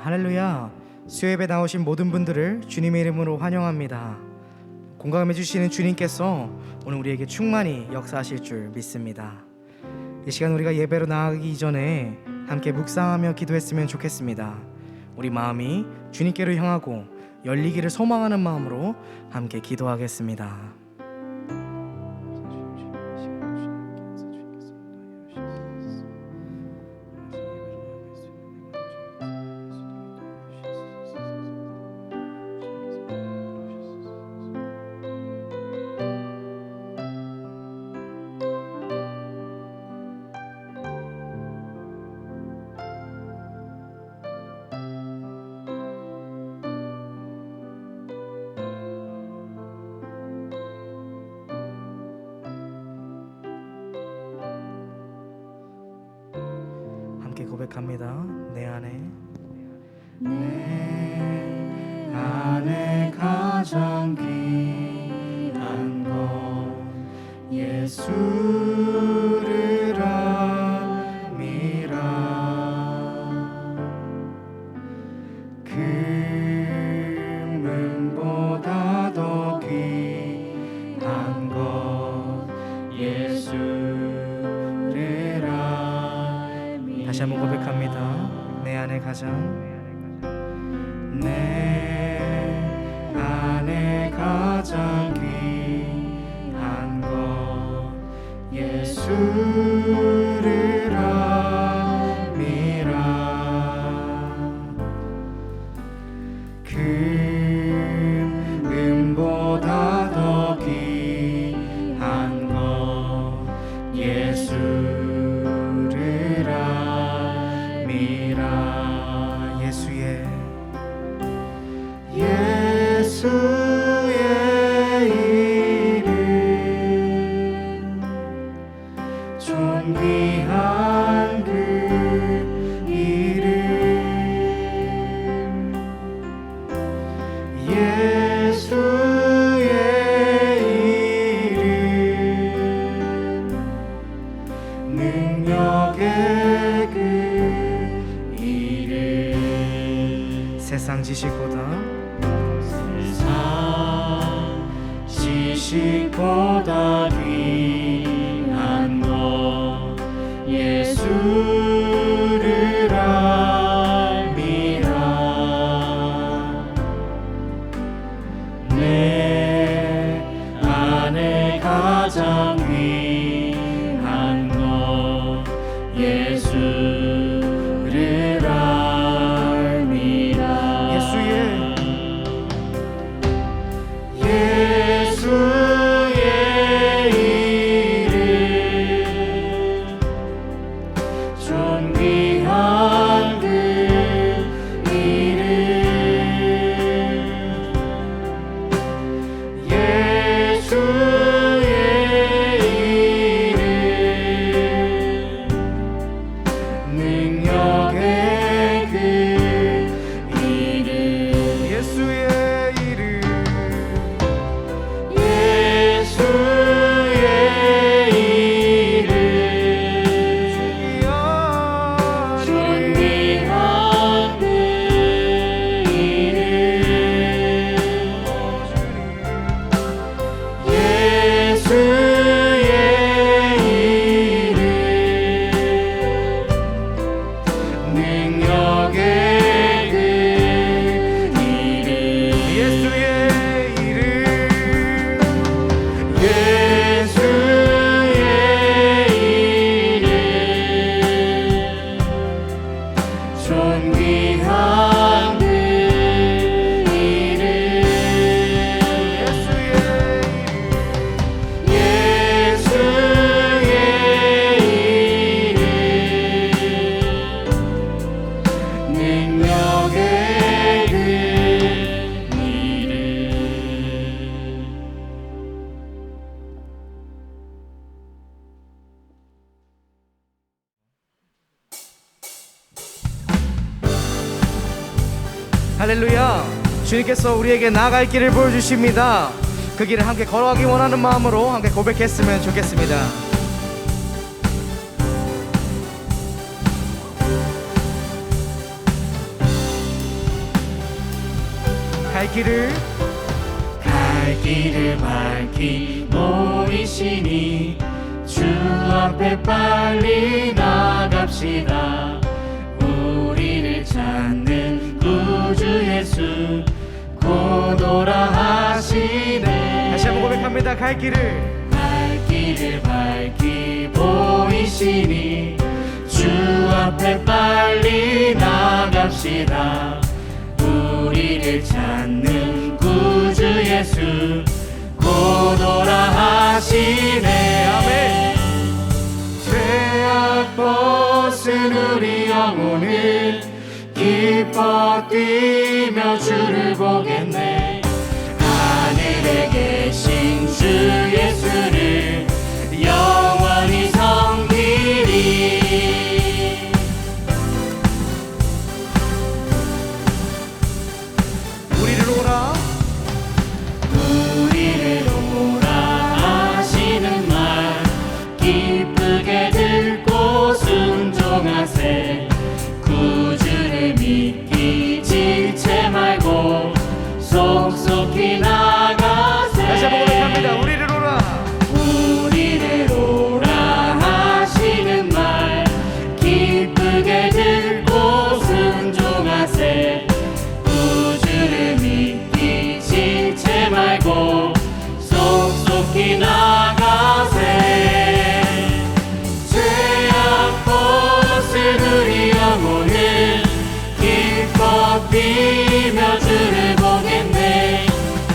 할렐루야. 수요예배 나오신 모든 분들을 주님의 이름으로 환영합니다. 공감해 주시는 주님께서 오늘 우리에게 충만히 역사하실 줄 믿습니다. 이 시간 우리가 예배로 나아가기 이전에 함께 묵상하며 기도했으면 좋겠습니다. 우리 마음이 주님께로 향하고 열리기를 소망하는 마음으로 함께 기도하겠습니다. 함께 고백합니다. 내 안에 가장 귀한 것 예수를 함이라. 금은보다 더 귀한 것 예수를 함이라. 다시 한번 고백합니다. 내 안에 가장 귀한 것 예수를 함이라. 금은보다 더 귀한 것 예수를 함이라. 예수의 이름 존귀한 그 이름 예수의 이름 능력의 그 이름 세상 지식보다 귀한 것 예수를 함이라. 내 안에 가장 귀한 것 예수를 함이라. 예수의 이름 존귀한 그 이름 예수의 이름 능력의 그 이름 예수의 존귀한 그 이름 예수의 이름 능력의 그 이름. 할렐루야. 주님께서 우리에게 나아갈 길을 보여주십니다. 그 길을 함께 걸어가기 원하는 마음으로 함께 고백했으면 좋겠습니다. 갈 길을 밝히 모이시니 주 앞에 빨리 나갑시다. 우리를 찾는 구주 예수 곧 오라 하시네. 다시 한번 고백합니다. 갈 길을 밝히 보이시니 주 앞에 빨리 나갑시다. 우리를 찾는 구주 예수 곧 오라 하시네. 아멘. 죄악 벗은 우리 영혼을 기뻐 뛰며 주를 보겠네. 하늘에 계신 주 예수를 영원히 섬기리. 우리를 오라 하시는 말 기쁘게 듣고 순종하세. 구주를 믿기 지체 말고 속속히 나가세. 다시 한번 고백합니다. 우리를 오라 하시는 말 기쁘게 듣고 순종하세. 구주를 믿기 지체 말고 속속히 나가세. 죄악 벗은 우리 영혼을 기뻐 뛰며 주를 보겠네.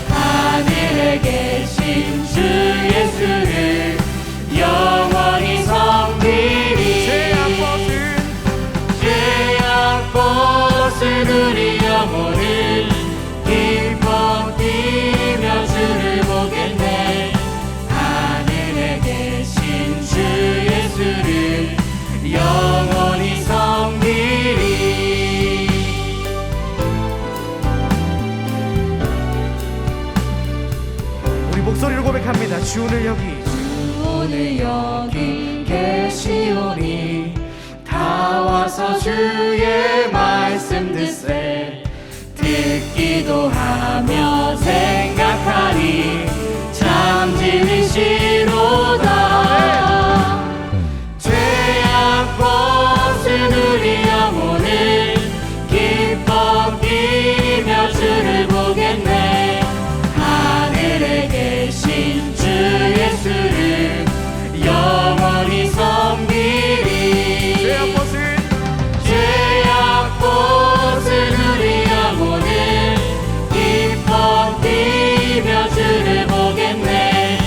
하늘에 계신 주 예수를 영원히 섬기리. 죄악 벗은 우리 영혼을 기뻐 뛰며 주를 보겠네. 하늘에 계신 주 예수를 영원히 섬기리. 우리 목소리로 고백합니다. 주 오늘 여기 오늘 여기 계시오니 다 와서 주의 말씀 듣세. 듣기도 하며 생각하니 참 진리시로다. 죄악 벗은 우리 영혼을 기뻐 뛰며 주를 보겠네. 하늘에 계신 주 예수를 영원히 섬기리. 죄악 벗은 우리 영혼을 기뻐 뛰며 주를 보겠네.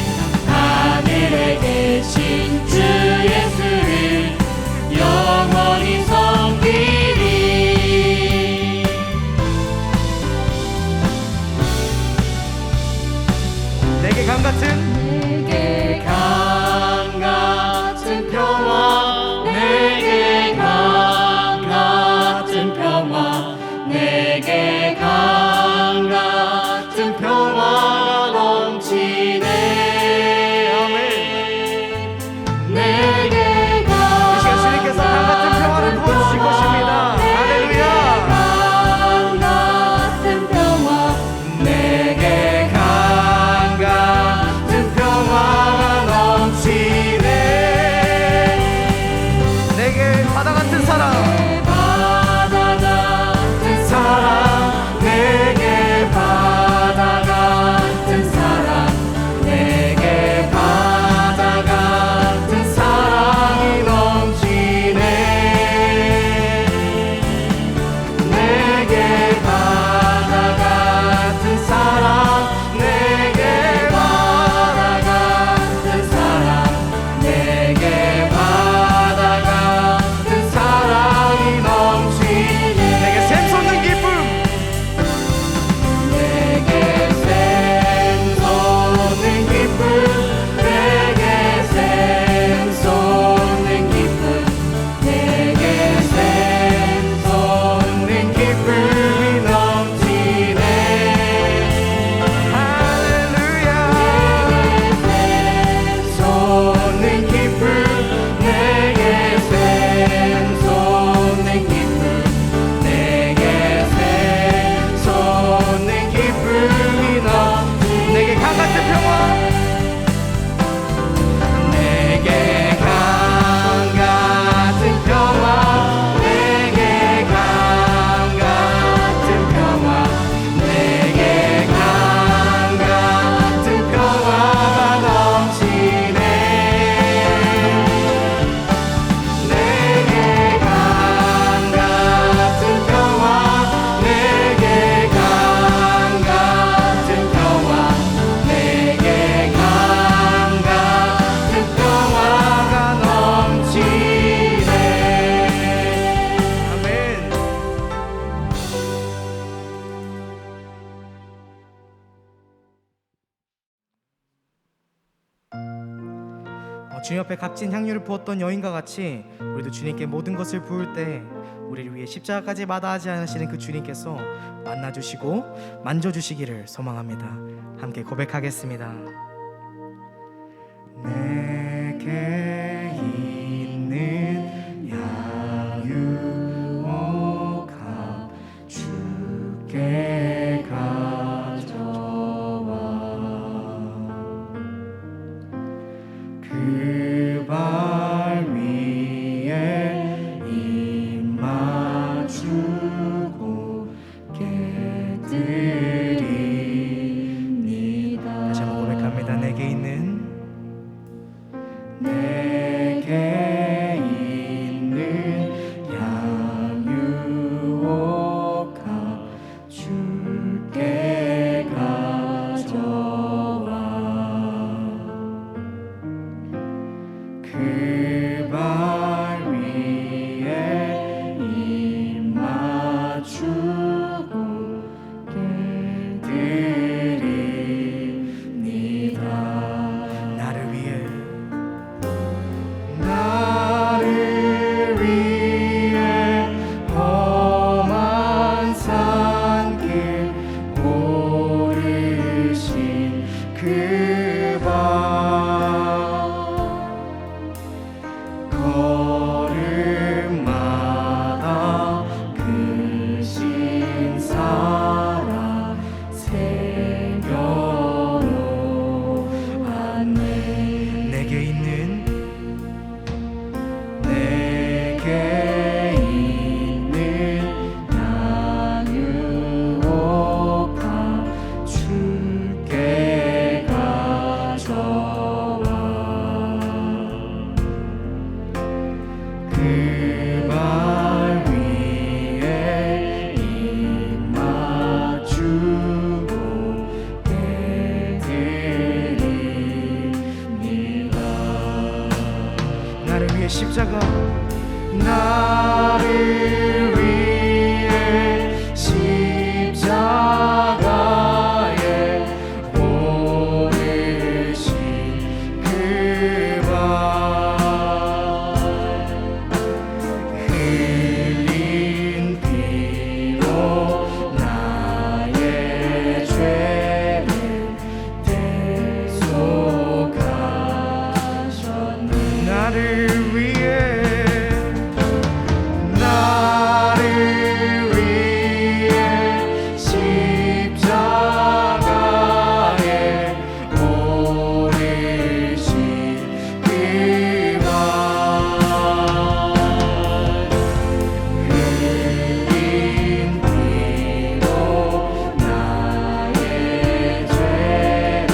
주님 앞에 값진 향유를 부었던 여인과 같이 우리도 주님께 모든 것을 부을 때 우리를 위해 십자가까지 마다하지 않으시는 그 주님께서 만나주시고 만져주시기를 소망합니다. 함께 고백하겠습니다. 내게 있는 양유옥합 주께 가져와 그 발 위에 입 맞추고 깨드립니다. 다시 한번 고백합니다. 내게 있는 양유옥합 주께 가져와 그 발 위에 입 맞추고 깨드립니다. 나를 위해 험한 산길 오르신 그 걸음마다 그 신사랑 새겨놓았네. 내게 있는 양유옥합 주께 가져와 그 발 위에 입 맞추고 깨드립니다. 나를 위해 십자가 나를 위해 십자가에 오르신 그 발 흘린 피로 나의 죄를 대속하셨네. 나를 위해 십자가에 오르신 그 발 흘린 피로 나의 죄를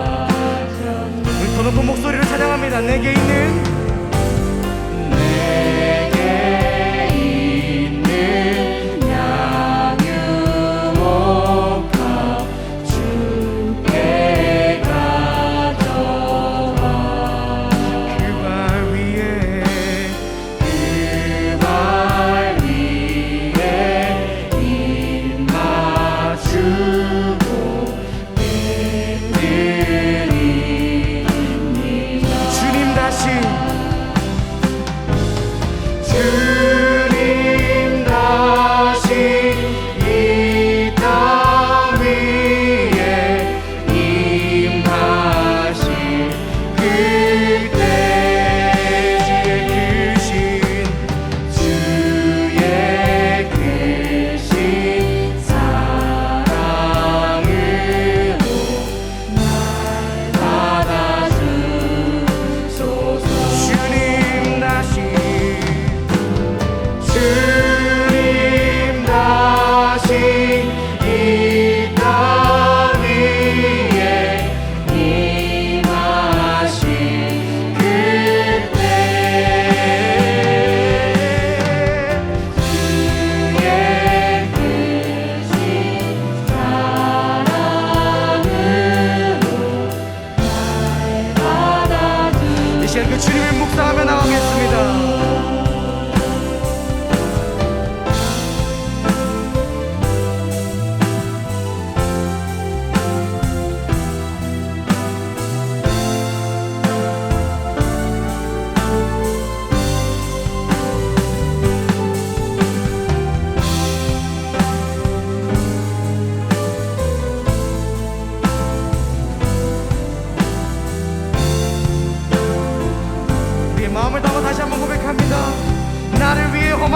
대속하셨네. 우리 더 높은 목소리로 찬양합니다. 내게 있는 양유옥합 주께 가져와 그 발 위에 입 맞추고 깨드립니다. 주님 다시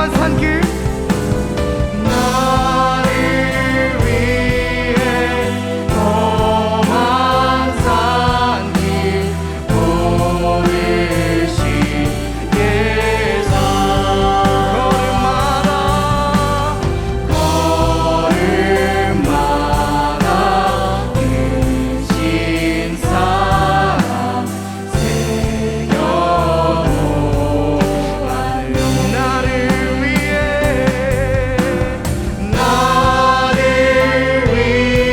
험한 산길 나를 위해 험한 산길 오르신 예수 걸음마다 크신 사랑 새겨놓았네 나를 위해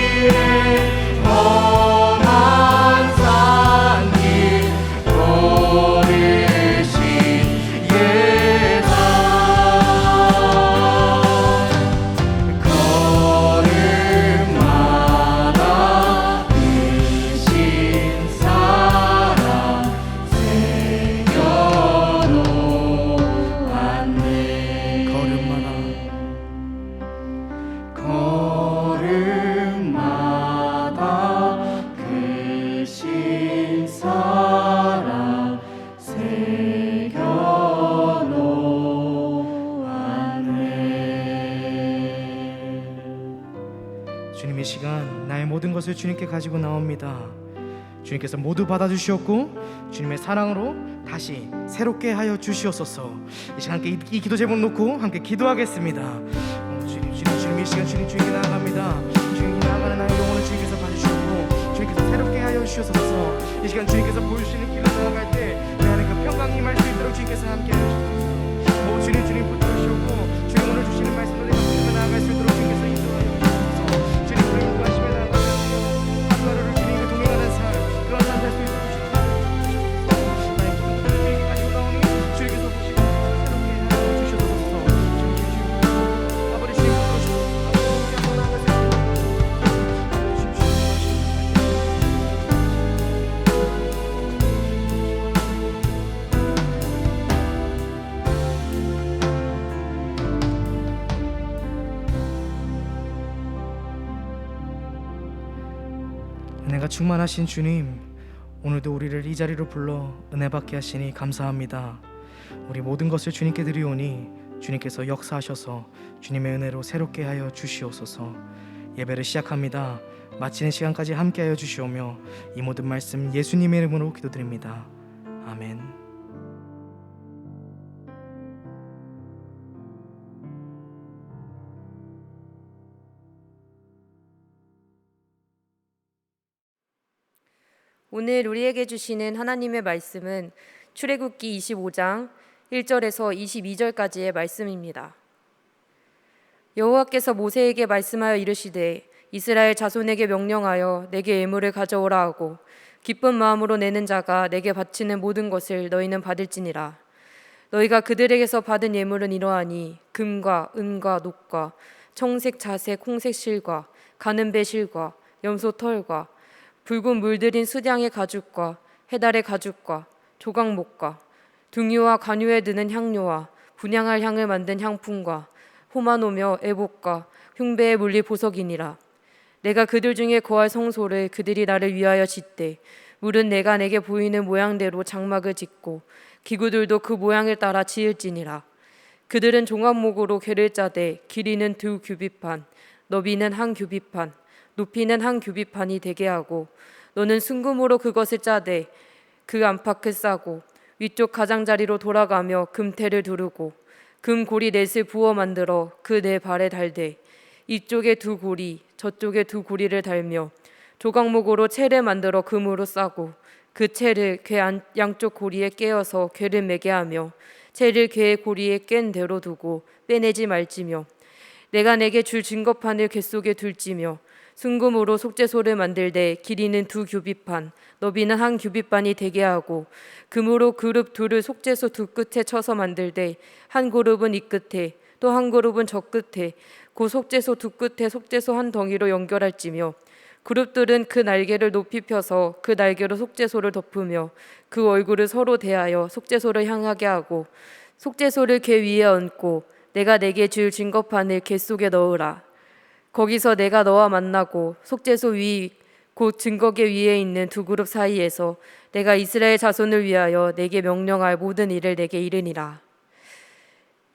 험한 산길 오르신 예수 걸음마다 크신 사랑 새겨놓았네 걸음마다 크신 사랑 새겨놓았네 주님 이 시간 나의 모든 것을 주님께 가지고 나옵니다. 주님께서 모두 받아주셨고 주님의 사랑으로 다시 새롭게 하여 주시옵소서. 이 시간 함께 이 기도 제목 놓고 함께 기도하겠습니다. 주님 이 시간 주님께 나아갑니다. 주님께 나아가는 나의 영혼을 주님께서 봐주시고 주님께서 새롭게 하여 주시옵소서. 이 시간 주님께서 보여주시는 길로 나아갈 때 내 안에 그 평강이 임할 수 있도록 주님께서 함께 해주시옵소서. 주님 붙들으시고 주님 오늘 주시는 말씀으로 내가 붙들고 나아갈 수 있도록 주님께서 인도하여 주시옵소서. 주님 우리 인도하심에 나아가며 하루하루를 주님과 동행하는 삶 그런 삶 될 수 있도록 주시옵소서. 나의 모든 것들을 주님께 가지고 나오니 주님께서 보시고 새롭게 하여 주시옵소서. 아버지 주님 붙들으시고 아버지 한번 나아갈 수 있도록 은혜가 충만하신 주님, 오늘도 우리를 이 자리로 불러 은혜 받게 하시니 감사합니다. 우리 모든 것을 주님께 드리오니 주님께서 역사하셔서 주님의 은혜로 새롭게 하여 주시옵소서. 예배를 시작합니다. 마치는 시간까지 함께하여 주시오며 이 모든 말씀 예수님의 이름으로 기도드립니다. 아멘. 오늘 우리에게 주시는 하나님의 말씀은 출애굽기 25장 1절에서 22절까지의 말씀입니다. 여호와께서 모세에게 말씀하여 이르시되 이스라엘 자손에게 명령하여 내게 예물을 가져오라 하고 기쁜 마음으로 내는 자가 내게 바치는 모든 것을 너희는 받을지니라. 너희가 그들에게서 받은 예물은 이러하니 금과 은과 녹과 청색 자색 홍색 실과 가는 배 실과 염소 털과 붉은 물들인 수량의 가죽과 해달의 가죽과 조각목과 둥이와 관유에 드는 향료와 분향할 향을 만든 향품과 호마노며 애복과 흉배에 물리 보석이니라. 내가 그들 중에 거할 성소를 그들이 나를 위하여 짓되 물은 내가 내게 보이는 모양대로 장막을 짓고 기구들도 그 모양을 따라 지을지니라. 그들은 종합목으로 궤를 짜되 길이는 2규빗판, 너비는 1규빗판, 높이는 1규빗판이 되게 하고 너는 순금으로 그것을 짜되 그 안팎을 싸고 위쪽 가장자리로 돌아가며 금태를 두르고 금고리 넷을 부어 만들어 그 네 발에 달되 이쪽에 2고리 저쪽에 2고리를 달며 조각목으로 채를 만들어 금으로 싸고 그 채를 궤 양쪽 고리에 깨어서 궤를 매게 하며 채를 궤의 고리에 깬 대로 두고 빼내지 말지며 내가 내게 줄 증거판을 궤 속에 둘지며 순금으로 속죄소를 만들되 길이는 2규빗판 너비는 1규빗판이 되게 하고 금으로 그룹 둘을 속죄소 두 끝에 쳐서 만들되 한 그룹은 이 끝에 또 한 그룹은 저 끝에 그 속죄소 두 끝에 속죄소 한 덩이로 연결할지며 그룹들은 그 날개를 높이 펴서 그 날개로 속죄소를 덮으며 그 얼굴을 서로 대하여 속죄소를 향하게 하고 속죄소를 궤 위에 얹고 내가 내게 줄 증거판을 궤 속에 넣으라. 거기서 내가 너와 만나고 속죄소 위 곧 증거궤 위에 있는 두 그룹 사이에서 내가 이스라엘 자손을 위하여 내게 명령할 모든 일을 내게 이르니라.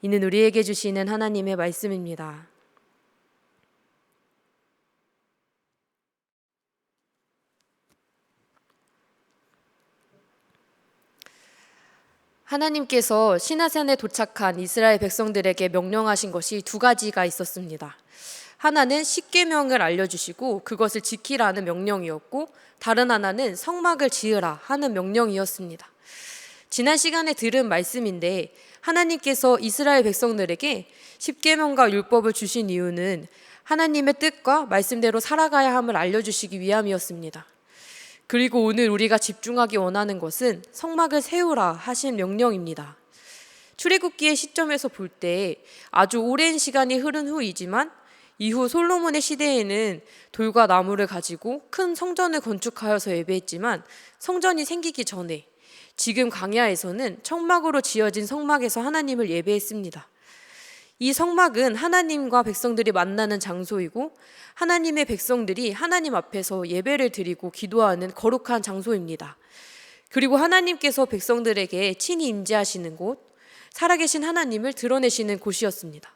이는 우리에게 주시는 하나님의 말씀입니다. 하나님께서 시나산에 도착한 이스라엘 백성들에게 명령하신 것이 두 가지가 있었습니다. 하나는 십계명을 알려주시고 그것을 지키라는 명령이었고, 다른 하나는 성막을 지으라 하는 명령이었습니다. 지난 시간에 들은 말씀인데, 하나님께서 이스라엘 백성들에게 십계명과 율법을 주신 이유는 하나님의 뜻과 말씀대로 살아가야 함을 알려주시기 위함이었습니다. 그리고 오늘 우리가 집중하기 원하는 것은 성막을 세우라 하신 명령입니다. 출애굽기의 시점에서 볼 때 아주 오랜 시간이 흐른 후이지만, 이후 솔로몬의 시대에는 돌과 나무를 가지고 큰 성전을 건축하여서 예배했지만, 성전이 생기기 전에 지금 광야에서는 청막으로 지어진 성막에서 하나님을 예배했습니다. 이 성막은 하나님과 백성들이 만나는 장소이고, 하나님의 백성들이 하나님 앞에서 예배를 드리고 기도하는 거룩한 장소입니다. 그리고 하나님께서 백성들에게 친히 임재하시는 곳, 살아계신 하나님을 드러내시는 곳이었습니다.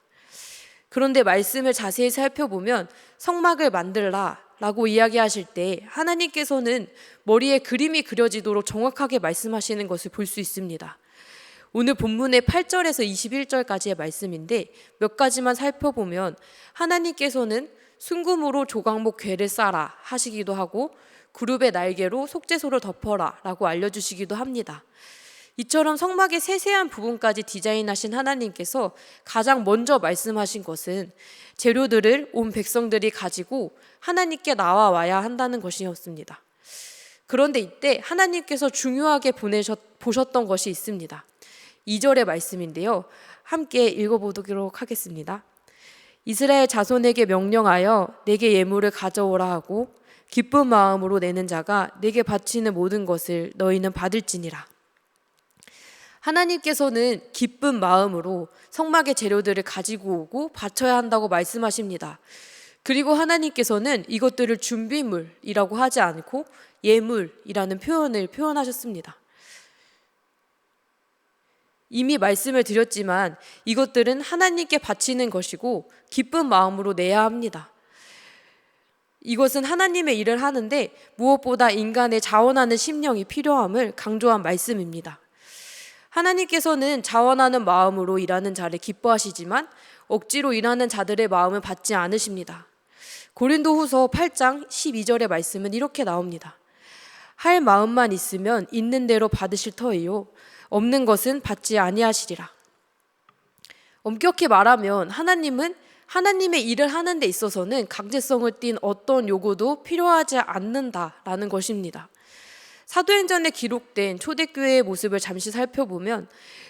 그런데 말씀을 자세히 살펴보면 성막을 만들라 라고 이야기하실 때 하나님께서는 머리에 그림이 그려지도록 정확하게 말씀하시는 것을 볼 수 있습니다. 오늘 본문의 8절에서 21절까지의 말씀인데, 몇 가지만 살펴보면 하나님께서는 순금으로 조각목 궤를 쌓아 하시기도 하고, 구룹의 날개로 속죄소를 덮어라 라고 알려주시기도 합니다. 이처럼 성막의 세세한 부분까지 디자인하신 하나님께서 가장 먼저 말씀하신 것은 재료들을 온 백성들이 가지고 하나님께 나와야 한다는 것이었습니다. 그런데 이때 하나님께서 중요하게 보셨던 것이 있습니다. 2절의 말씀인데요, 함께 읽어보도록 하겠습니다. 이스라엘 자손에게 명령하여 내게 예물을 가져오라 하고 기쁜 마음으로 내는 자가 내게 바치는 모든 것을 너희는 받을지니라. 하나님께서는 기쁜 마음으로 성막의 재료들을 가지고 오고 바쳐야 한다고 말씀하십니다. 그리고 하나님께서는 이것들을 준비물이라고 하지 않고 예물이라는 표현을 표현하셨습니다. 이미 말씀을 드렸지만 이것들은 하나님께 바치는 것이고 기쁜 마음으로 내야 합니다. 이것은 하나님의 일을 하는데 무엇보다 인간의 자원하는 심령이 필요함을 강조한 말씀입니다. 하나님께서는 자원하는 마음으로 일하는 자를 기뻐하시지만 억지로 일하는 자들의 마음을 받지 않으십니다. 고린도후서 8장 12절의 말씀은 이렇게 나옵니다. 할 마음만 있으면 있는 대로 받으실 터이요 없는 것은 받지 아니하시리라. 엄격히 말하면 하나님은 하나님의 일을 하는 데 있어서는 강제성을 띤 어떤 요구도 필요하지 않는다라는 것입니다. 사도행전에 기록된 초대교회의 모습을 잠시 살펴보면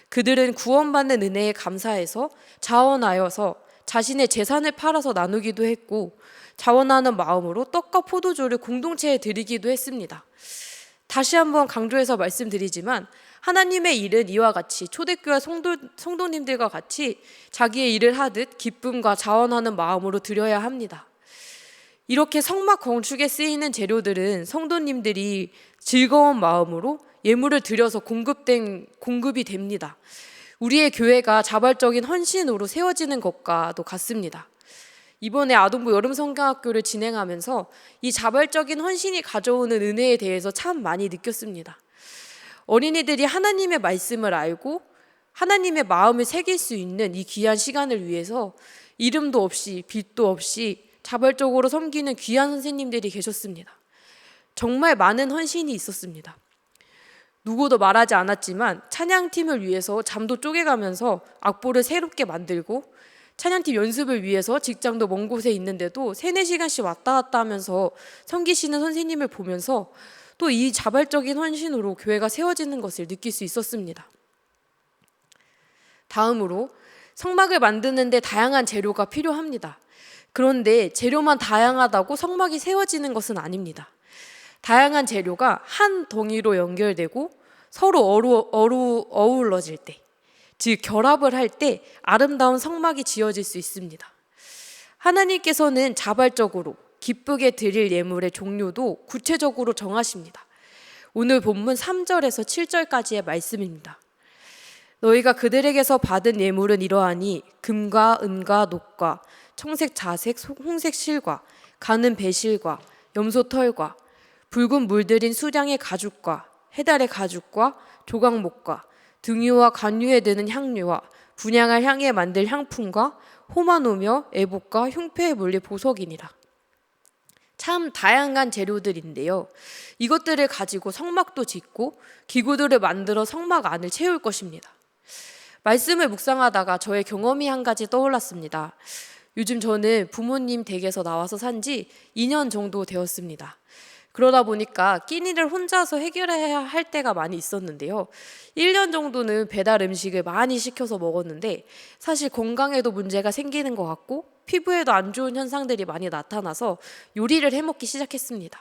그들은 구원받는 은혜에 감사해서 자원하여서 자신의 재산을 팔아서 나누기도 했고, 자원하는 마음으로 떡과 포도주를 공동체에 드리기도 했습니다. 다시 한번 강조해서 말씀드리지만 하나님의 일은 이와 같이 초대교회 성도님들과 같이 자기의 일을 하듯 기쁨과 자원하는 마음으로 드려야 합니다. 이렇게 성막 건축에 쓰이는 재료들은 성도님들이 즐거운 마음으로 예물을 드려서 공급이 됩니다. 우리의 교회가 자발적인 헌신으로 세워지는 것과도 같습니다. 이번에 아동부 여름성경학교를 진행하면서 이 자발적인 헌신이 가져오는 은혜에 대해서 참 많이 느꼈습니다. 어린이들이 하나님의 말씀을 알고 하나님의 마음을 새길 수 있는 이 귀한 시간을 위해서 이름도 없이 빛도 없이 자발적으로 섬기는 귀한 선생님들이 계셨습니다. 정말 많은 헌신이 있었습니다. 누구도 말하지 않았지만 찬양팀을 위해서 잠도 쪼개가면서 악보를 새롭게 만들고, 찬양팀 연습을 위해서 직장도 먼 곳에 있는데도 3-4시간씩 왔다 갔다 하면서 섬기시는 선생님을 보면서 또 이 자발적인 헌신으로 교회가 세워지는 것을 느낄 수 있었습니다. 다음으로 성막을 만드는 데 다양한 재료가 필요합니다. 그런데 재료만 다양하다고 성막이 세워지는 것은 아닙니다. 다양한 재료가 한 덩이로 연결되고 서로 어우러질 때, 즉 결합을 할 때 아름다운 성막이 지어질 수 있습니다. 하나님께서는 자발적으로 기쁘게 드릴 예물의 종류도 구체적으로 정하십니다. 오늘 본문 3절에서 7절까지의 말씀입니다. 너희가 그들에게서 받은 예물은 이러하니 금과 은과 녹과 청색 자색 홍색 실과 가는 배실과 염소 털과 붉은 물들인 수량의 가죽과 해달의 가죽과 조각목과 등유와 간유에 드는 향료와 분향할 향에 만들 향품과 호마노며 애복과 흉패에 물릴 보석이니라. 참 다양한 재료들인데요. 이것들을 가지고 성막도 짓고 기구들을 만들어 성막 안을 채울 것입니다. 말씀을 묵상하다가 저의 경험이 한 가지 떠올랐습니다. 요즘 저는 부모님 댁에서 나와서 산 지 2년 정도 되었습니다. 그러다 보니까 끼니를 혼자서 해결해야 할 때가 많이 있었는데요. 1년 정도는 배달 음식을 많이 시켜서 먹었는데 사실 건강에도 문제가 생기는 것 같고 피부에도 안 좋은 현상들이 많이 나타나서 요리를 해먹기 시작했습니다.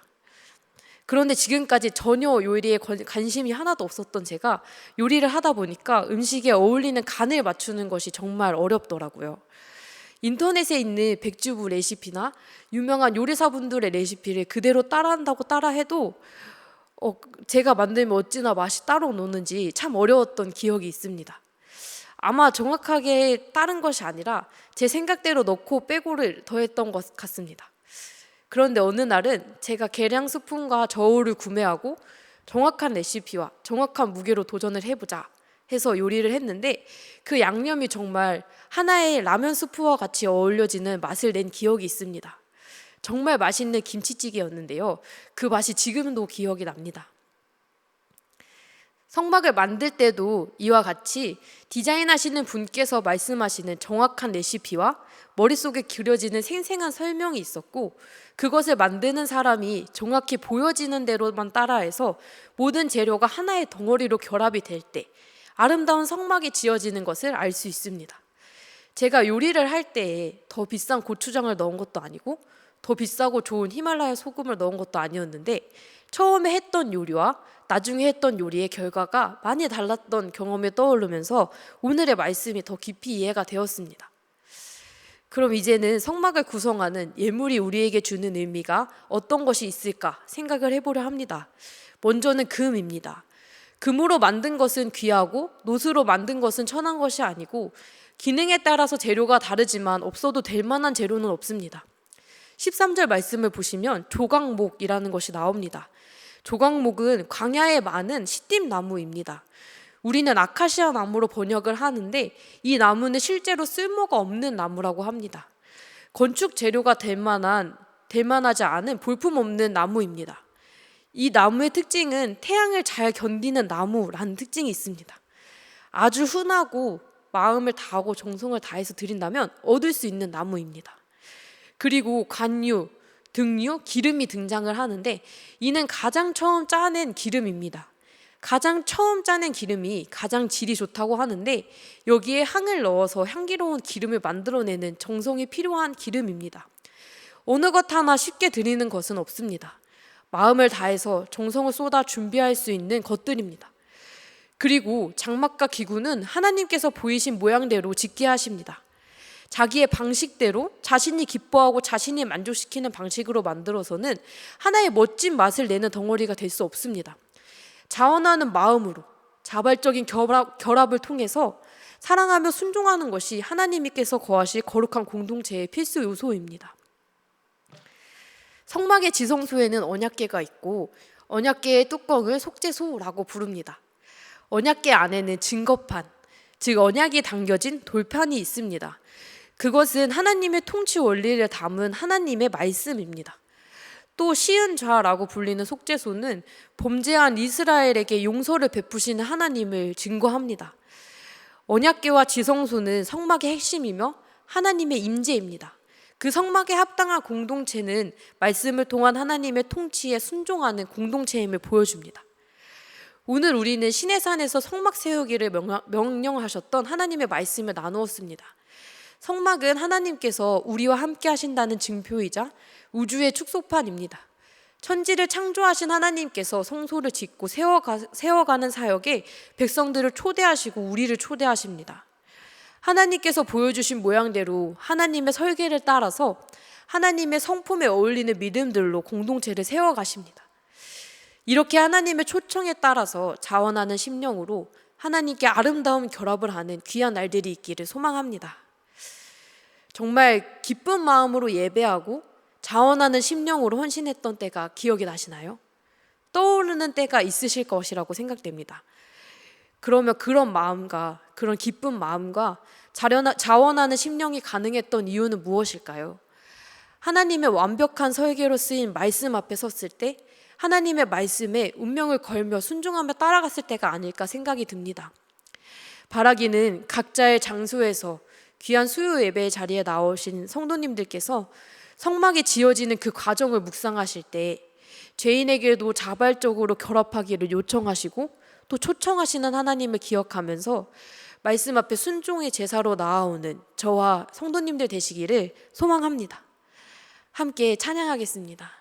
그런데 지금까지 전혀 요리에 관심이 하나도 없었던 제가 요리를 하다 보니까 음식에 어울리는 간을 맞추는 것이 정말 어렵더라고요. 인터넷에 있는 백주부 레시피나 유명한 요리사분들의 레시피를 그대로 따라한다고 따라해도 제가 만들면 어찌나 맛이 따로 노는지 참 어려웠던 기억이 있습니다. 아마 정확하게 따른 것이 아니라 제 생각대로 넣고 빼고를 더했던 것 같습니다. 그런데 어느 날은 제가 계량 스푼과 저울을 구매하고 정확한 레시피와 정확한 무게로 도전을 해보자 해서 요리를 했는데 그 양념이 정말 하나의 라면 스프와 같이 어울려지는 맛을 낸 기억이 있습니다. 정말 맛있는 김치찌개였는데요. 그 맛이 지금도 기억이 납니다. 성막을 만들 때도 이와 같이 디자인하시는 분께서 말씀하시는 정확한 레시피와 머릿속에 그려지는 생생한 설명이 있었고 그것을 만드는 사람이 정확히 보여지는 대로만 따라해서 모든 재료가 하나의 덩어리로 결합이 될 때 아름다운 성막이 지어지는 것을 알 수 있습니다. 제가 요리를 할 때에 더 비싼 고추장을 넣은 것도 아니고 더 비싸고 좋은 히말라야 소금을 넣은 것도 아니었는데 처음에 했던 요리와 나중에 했던 요리의 결과가 많이 달랐던 경험이 떠오르면서 오늘의 말씀이 더 깊이 이해가 되었습니다. 그럼 이제는 성막을 구성하는 예물이 우리에게 주는 의미가 어떤 것이 있을까 생각을 해보려 합니다. 먼저는 금입니다. 금으로 만든 것은 귀하고 노스로 만든 것은 천한 것이 아니고 기능에 따라서 재료가 다르지만 없어도 될 만한 재료는 없습니다. 13절 말씀을 보시면 조각목이라는 것이 나옵니다. 조각목은 광야에 많은 시띠나무입니다. 우리는 아카시아 나무로 번역을 하는데 이 나무는 실제로 쓸모가 없는 나무라고 합니다. 건축 재료가 될 만하지 않은 볼품없는 나무입니다. 이 나무의 특징은 태양을 잘 견디는 나무라는 특징이 있습니다. 아주 흔하고 마음을 다하고 정성을 다해서 드린다면 얻을 수 있는 나무입니다. 그리고 관유, 등유, 기름이 등장을 하는데 이는 가장 처음 짜낸 기름입니다. 가장 처음 짜낸 기름이 가장 질이 좋다고 하는데 여기에 향을 넣어서 향기로운 기름을 만들어내는 정성이 필요한 기름입니다. 어느 것 하나 쉽게 드리는 것은 없습니다. 마음을 다해서 정성을 쏟아 준비할 수 있는 것들입니다. 그리고 장막과 기구는 하나님께서 보이신 모양대로 짓게 하십니다. 자기의 방식대로 자신이 기뻐하고 자신이 만족시키는 방식으로 만들어서는 하나의 멋진 맛을 내는 덩어리가 될 수 없습니다. 자원하는 마음으로 자발적인 결합을 통해서 사랑하며 순종하는 것이 하나님께서 거하실 거룩한 공동체의 필수 요소입니다. 성막의 지성소에는 언약궤가 있고 언약궤의 뚜껑을 속죄소라고 부릅니다. 언약궤 안에는 증거판, 즉 언약이 담겨진 돌판이 있습니다. 그것은 하나님의 통치 원리를 담은 하나님의 말씀입니다. 또 시은좌라고 불리는 속죄소는 범죄한 이스라엘에게 용서를 베푸시는 하나님을 증거합니다. 언약궤와 지성소는 성막의 핵심이며 하나님의 임재입니다. 그 성막에 합당한 공동체는 말씀을 통한 하나님의 통치에 순종하는 공동체임을 보여줍니다. 오늘 우리는 시내산에서 성막 세우기를 명령하셨던 하나님의 말씀을 나누었습니다. 성막은 하나님께서 우리와 함께 하신다는 증표이자 우주의 축소판입니다. 천지를 창조하신 하나님께서 성소를 짓고 세워가는 사역에 백성들을 초대하시고 우리를 초대하십니다. 하나님께서 보여주신 모양대로 하나님의 설계를 따라서 하나님의 성품에 어울리는 믿음들로 공동체를 세워가십니다. 이렇게 하나님의 초청에 따라서 자원하는 심령으로 하나님께 아름다운 결합을 하는 귀한 날들이 있기를 소망합니다. 정말 기쁜 마음으로 예배하고 자원하는 심령으로 헌신했던 때가 기억이 나시나요? 떠오르는 때가 있으실 것이라고 생각됩니다. 그러면 그런 마음과 그런 기쁜 마음과 자원하는 심령이 가능했던 이유는 무엇일까요? 하나님의 완벽한 설계로 쓰인 말씀 앞에 섰을 때 하나님의 말씀에 운명을 걸며 순종하며 따라갔을 때가 아닐까 생각이 듭니다. 바라기는 각자의 장소에서 귀한 수요 예배의 자리에 나오신 성도님들께서 성막이 지어지는 그 과정을 묵상하실 때 죄인에게도 자발적으로 결합하기를 요청하시고 또 초청하시는 하나님을 기억하면서 말씀 앞에 순종의 제사로 나아오는 저와 성도님들 되시기를 소망합니다. 함께 찬양하겠습니다.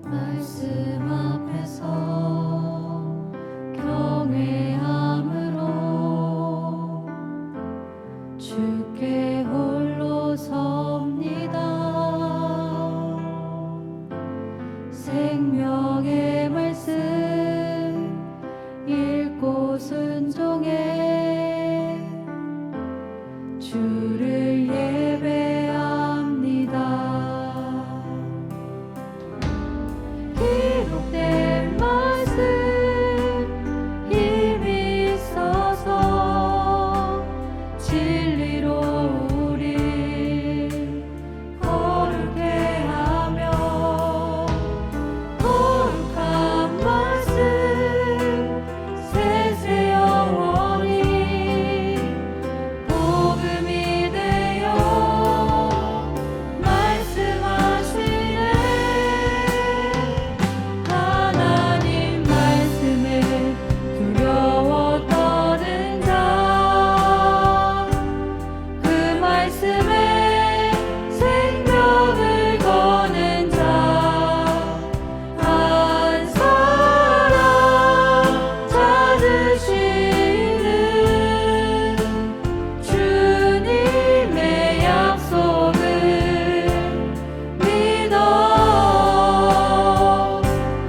말씀 앞에서 경외함으로 주께 홀로 섭니다. 생명의 말씀 읽고 순종해 주를 예배합니다. 기록된 말씀 힘이 있어서 진리로 우리 거룩해 하며 거룩한 말씀 세세 영원히 복음이 되어 말씀하시네. 하나님 말씀에 두려워 떠는 자, 그 말씀에 생명을 거는 자, 한 사람 찾으시는 주님의 약속을 믿어.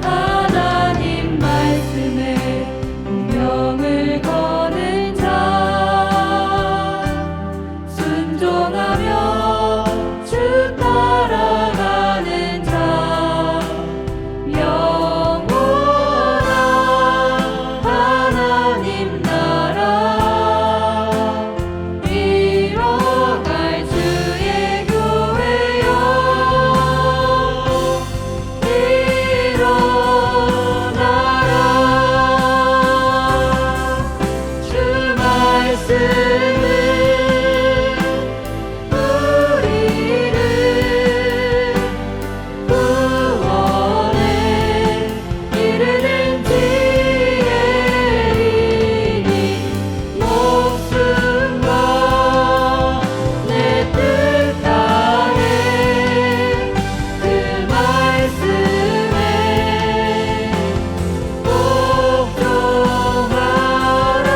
하나님 말씀에 운명을 거는 자, 순종하며 주 따라가는 자, 영원한 하나님 나라 이뤄갈 주의 교회여 일어나라. 주 말씀은 우리를 구원에 이르는 지혜이니 목숨과 내 뜻 다해 그 말씀에 복종하라.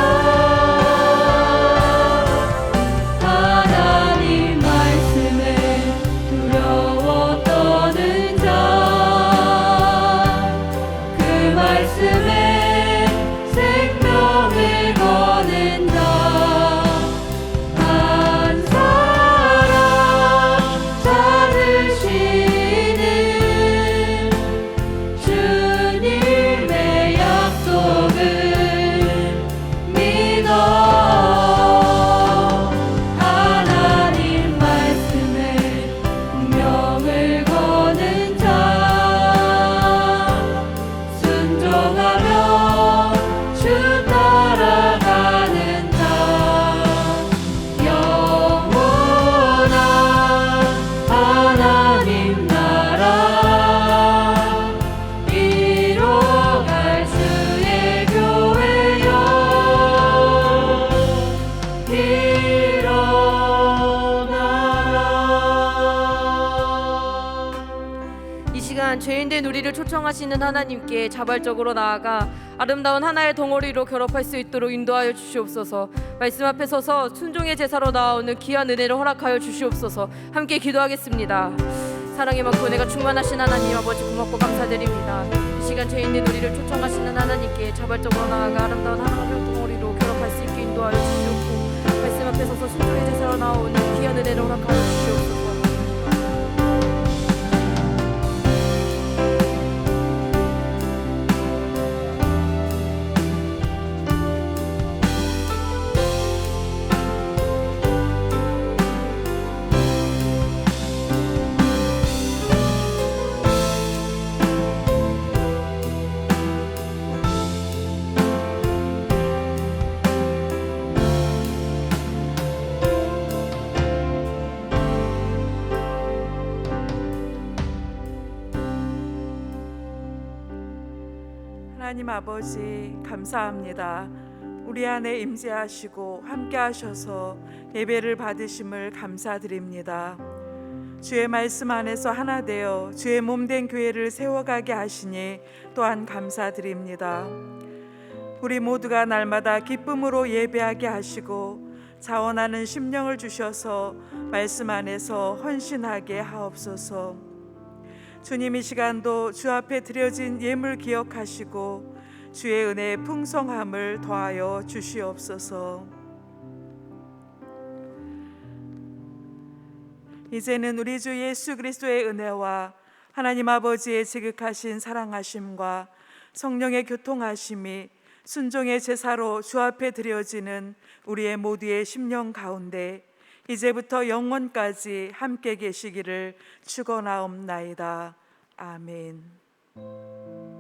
죄인된 우리를 초청하시는 하나님께 자발적으로 나아가 아름다운 하나의 덩어리로 결합할 수 있도록 인도하여 주시옵소서. 말씀 앞에 서서 순종의 제사로 나아오는 귀한 은혜를 허락하여 주시옵소서. 함께 기도하겠습니다. 사랑이 많고 은혜가 충만하신 하나님 아버지, 고맙고 감사드립니다. 이 시간 죄인된 우리를 초청하시는 하나님께 자발적으로 나아가 아름다운 하나의 덩어리로 결합할 수 있게 인도하여 주시옵고, 말씀 앞에 서서 순종의 제사로 나아오는 귀한 은혜를 허락하여 주시옵소서. 하나님 아버지, 감사합니다. 우리 안에 임재하시고 함께 하셔서 예배를 받으심을 감사드립니다. 주의 말씀 안에서 하나 되어 주의 몸된 교회를 세워가게 하시니 또한 감사드립니다. 우리 모두가 날마다 기쁨으로 예배하게 하시고 자원하는 심령을 주셔서 말씀 안에서 헌신하게 하옵소서. 주님, 이 시간도 주 앞에 드려진 예물 기억하시고 주의 은혜의 풍성함을 더하여 주시옵소서. 이제는 우리 주 예수 그리스도의 은혜와 하나님 아버지의 지극하신 사랑하심과 성령의 교통하심이 순종의 제사로 주 앞에 드려지는 우리의 모두의 심령 가운데 이제부터 영원까지 함께 계시기를 축원하옵나이다. 아멘.